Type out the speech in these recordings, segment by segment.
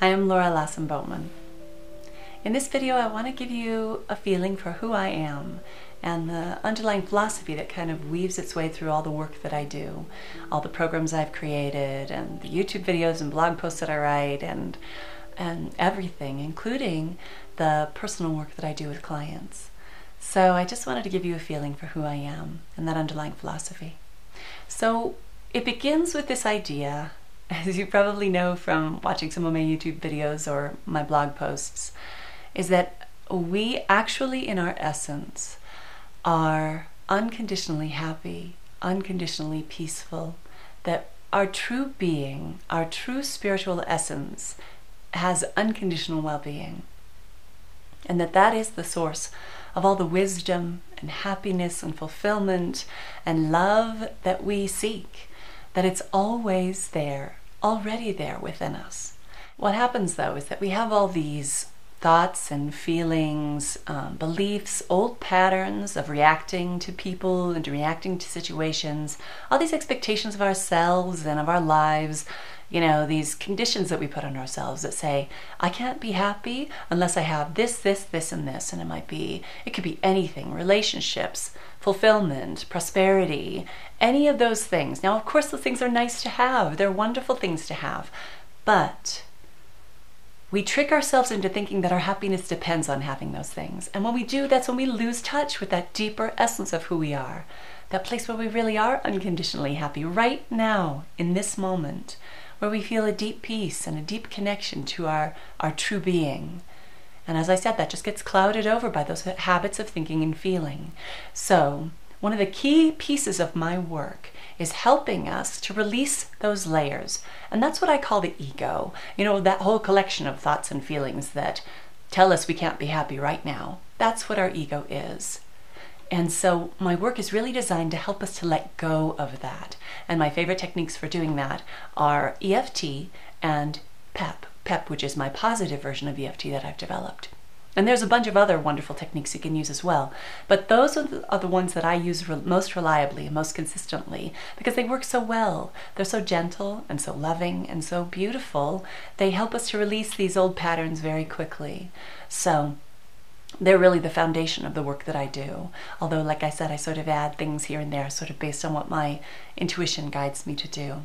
Hi, I'm Lawson Boatman. In this video, I want to give you a feeling for who I am and the underlying philosophy that kind of weaves its way through all the work that I do, all the programs I've created, and the YouTube videos and blog posts that I write, and everything, including the personal work that I do with clients. So I just wanted to give you a feeling for who I am and that underlying philosophy. So it begins with this idea, as you probably know from watching some of my YouTube videos or my blog posts, is that we actually, in our essence, are unconditionally happy, unconditionally peaceful, that our true being, our true spiritual essence has unconditional well-being, and that is the source of all the wisdom and happiness and fulfillment and love that we seek, that it's always there, already there within us. What happens though is that we have all these thoughts and feelings, beliefs, old patterns of reacting to people and reacting to situations, all these expectations of ourselves and of our lives, these conditions that we put on ourselves that say, I can't be happy unless I have this, this, this, and this. And it could be anything, relationships, fulfillment, prosperity, any of those things. Now, of course, those things are nice to have. They're wonderful things to have. But we trick ourselves into thinking that our happiness depends on having those things. And when we do, that's when we lose touch with that deeper essence of who we are, that place where we really are unconditionally happy right now, in this moment, where we feel a deep peace and a deep connection to our true being. And as I said, that just gets clouded over by those habits of thinking and feeling. So one of the key pieces of my work is helping us to release those layers. And that's what I call the ego. That whole collection of thoughts and feelings that tell us we can't be happy right now. That's what our ego is. And so my work is really designed to help us to let go of that. And my favorite techniques for doing that are EFT and PEP. PEP, which is my positive version of EFT that I've developed. And there's a bunch of other wonderful techniques you can use as well. But those are the ones that I use most reliably and most consistently because they work so well. They're so gentle and so loving and so beautiful. They help us to release these old patterns very quickly. So they're really the foundation of the work that I do. Although, like I said, I sort of add things here and there sort of based on what my intuition guides me to do.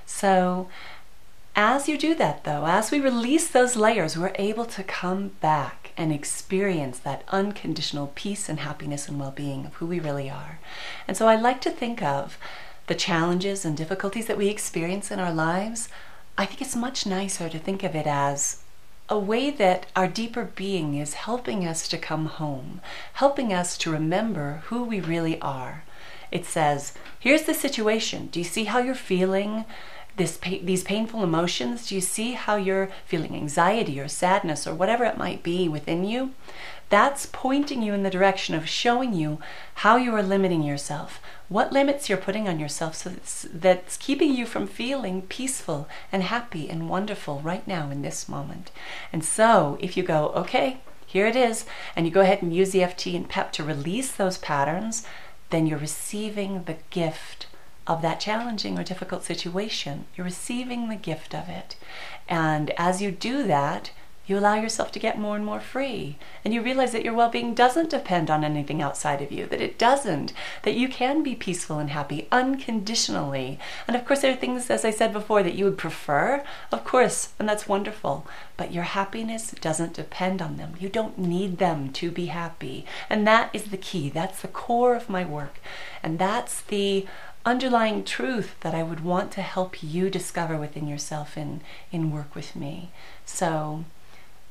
So as you do that, though, as we release those layers, we're able to come back and experience that unconditional peace and happiness and well-being of who we really are. And so I like to think of the challenges and difficulties that we experience in our lives. I think it's much nicer to think of it as a way that our deeper being is helping us to come home, helping us to remember who we really are. It says, here's the situation. Do you see how you're feeling? These painful emotions, do you see how you're feeling anxiety or sadness or whatever it might be within you? That's pointing you in the direction of showing you how you are limiting yourself, what limits you're putting on yourself so that's keeping you from feeling peaceful and happy and wonderful right now in this moment. And so if you go, okay, here it is, and you go ahead and use EFT and PEP to release those patterns, then you're receiving the gift of that challenging or difficult situation. You're receiving the gift of it. And as you do that, you allow yourself to get more and more free. And you realize that your well-being doesn't depend on anything outside of you, that you can be peaceful and happy unconditionally. And of course, there are things, as I said before, that you would prefer, of course, and that's wonderful. But your happiness doesn't depend on them. You don't need them to be happy. And that is the key. That's the core of my work. And that's the underlying truth that I would want to help you discover within yourself in work with me. So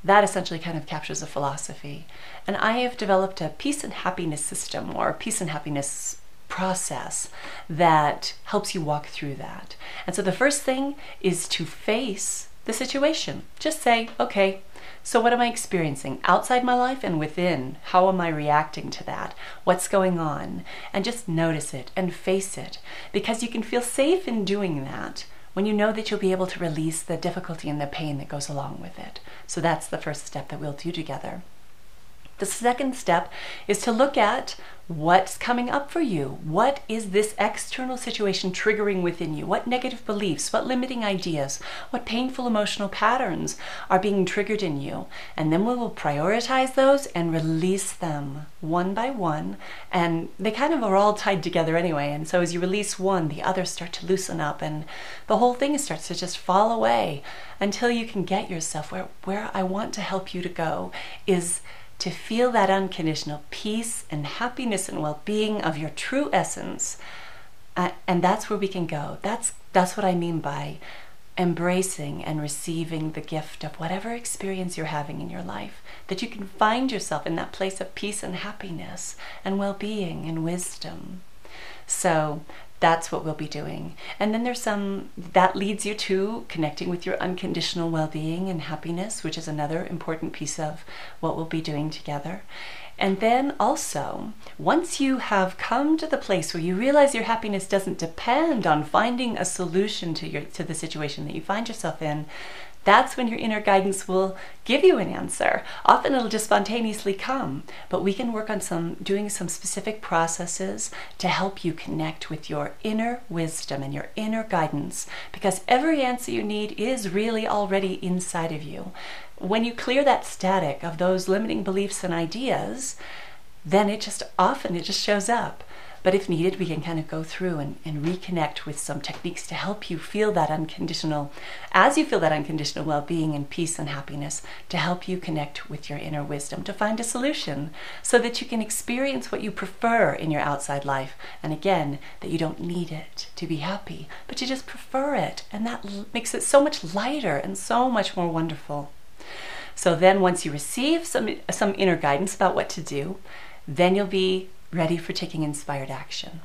that essentially kind of captures a philosophy. And I have developed a peace and happiness system, or a peace and happiness process that helps you walk through that. And so the first thing is to face the situation. Just say, okay, so what am I experiencing outside my life and within? How am I reacting to that? What's going on? And just notice it and face it, because you can feel safe in doing that when you know that you'll be able to release the difficulty and the pain that goes along with it. So that's the first step that we'll do together. The second step is to look at what's coming up for you. What is this external situation triggering within you? What negative beliefs, what limiting ideas, what painful emotional patterns are being triggered in you? And then we will prioritize those and release them one by one. And they kind of are all tied together anyway. And so as you release one, the others start to loosen up and the whole thing starts to just fall away until you can get yourself where I want to help you to go is to feel that unconditional peace and happiness and well-being of your true essence. And that's where we can go. That's what I mean by embracing and receiving the gift of whatever experience you're having in your life, that you can find yourself in that place of peace and happiness and well-being and wisdom. So that's what we'll be doing. And then there's that leads you to connecting with your unconditional well-being and happiness, which is another important piece of what we'll be doing together. And then also, once you have come to the place where you realize your happiness doesn't depend on finding a solution to the situation that you find yourself in, that's when your inner guidance will give you an answer. Often it'll just spontaneously come, but we can work on doing some specific processes to help you connect with your inner wisdom and your inner guidance, because every answer you need is really already inside of you. When you clear that static of those limiting beliefs and ideas, then it just shows up. But if needed, we can kind of go through and reconnect with some techniques to help you feel that unconditional, as you feel that unconditional well-being and peace and happiness, to help you connect with your inner wisdom, to find a solution so that you can experience what you prefer in your outside life. And again, that you don't need it to be happy, but you just prefer it. And that makes it so much lighter and so much more wonderful. So then once you receive some inner guidance about what to do, then you'll be ready for taking inspired action.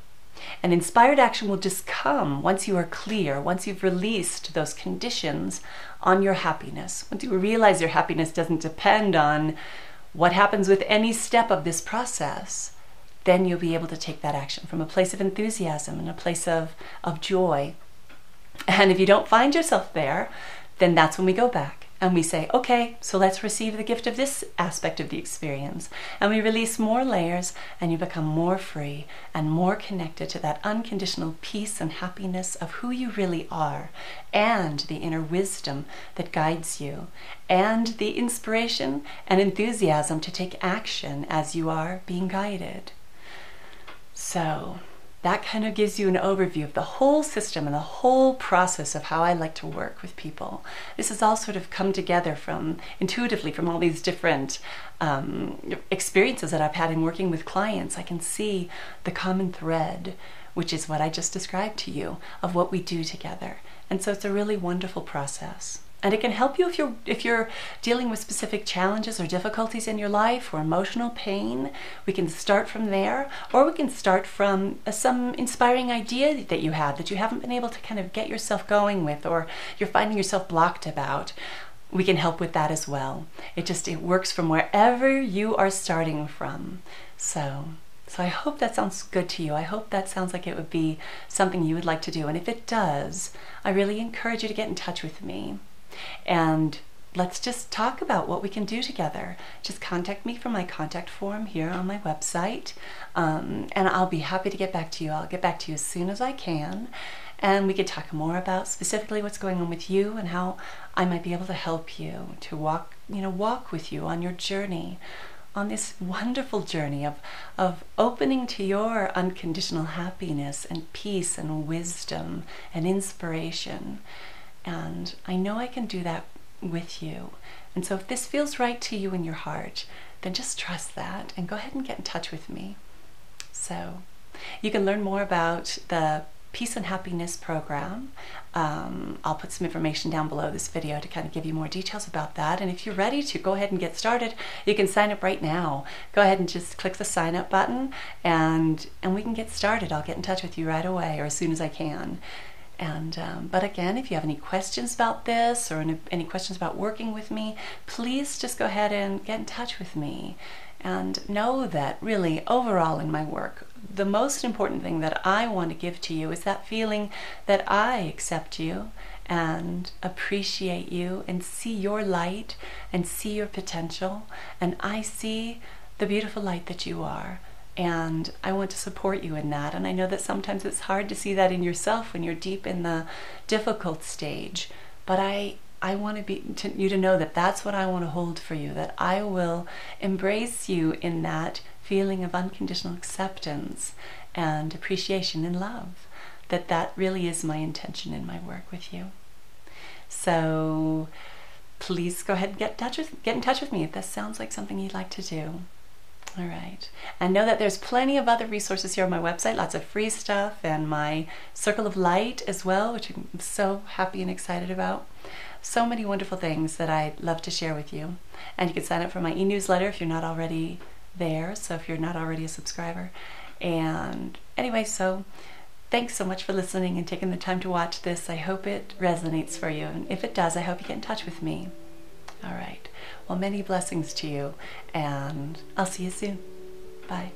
And inspired action will just come once you are clear, once you've released those conditions on your happiness, once you realize your happiness doesn't depend on what happens with any step of this process, then you'll be able to take that action from a place of enthusiasm and a place of joy. And if you don't find yourself there, then that's when we go back. And we say, okay, so let's receive the gift of this aspect of the experience. And we release more layers and you become more free and more connected to that unconditional peace and happiness of who you really are, and the inner wisdom that guides you, and the inspiration and enthusiasm to take action as you are being guided. So that kind of gives you an overview of the whole system and the whole process of how I like to work with people. This has all sort of come together intuitively from all these different experiences that I've had in working with clients. I can see the common thread, which is what I just described to you, of what we do together. And so it's a really wonderful process. And it can help you if you're dealing with specific challenges or difficulties in your life or emotional pain. We can start from there, or we can start from some inspiring idea that you had that you haven't been able to kind of get yourself going with, or you're finding yourself blocked about. We can help with that as well. It works from wherever you are starting from. So I hope that sounds good to you. I hope that sounds like it would be something you would like to do. And if it does, I really encourage you to get in touch with me. And let's just talk about what we can do together. Just contact me from my contact form here on my website, and I'll be happy to get back to you. I'll get back to you as soon as I can, and we could talk more about specifically what's going on with you and how I might be able to help you to walk with you on your journey, on this wonderful journey of opening to your unconditional happiness and peace and wisdom and inspiration. And I know I can do that with you. And so if this feels right to you in your heart, then just trust that and go ahead and get in touch with me. So you can learn more about the Peace and Happiness program. I'll put some information down below this video to kind of give you more details about that. And if you're ready to go ahead and get started, you can sign up right now. Go ahead and just click the sign up button and we can get started. I'll get in touch with you right away or as soon as I can. And but again, if you have any questions about this or any questions about working with me, please just go ahead and get in touch with me. And know that really overall in my work, the most important thing that I want to give to you is that feeling that I accept you and appreciate you and see your light and see your potential. And I see the beautiful light that you are. And I want to support you in that. And I know that sometimes it's hard to see that in yourself when you're deep in the difficult stage. But I want you to know that that's what I want to hold for you, that I will embrace you in that feeling of unconditional acceptance and appreciation and love, that really is my intention in my work with you. So please go ahead and get in touch with me if this sounds like something you'd like to do. All right. And know that there's plenty of other resources here on my website, lots of free stuff, and my Circle of Light as well, which I'm so happy and excited about. So many wonderful things that I'd love to share with you. And you can sign up for my e-newsletter if you're not already there, so if you're not already a subscriber. And anyway, so thanks so much for listening and taking the time to watch this. I hope it resonates for you. And if it does, I hope you get in touch with me. All right. Well, many blessings to you, and I'll see you soon. Bye.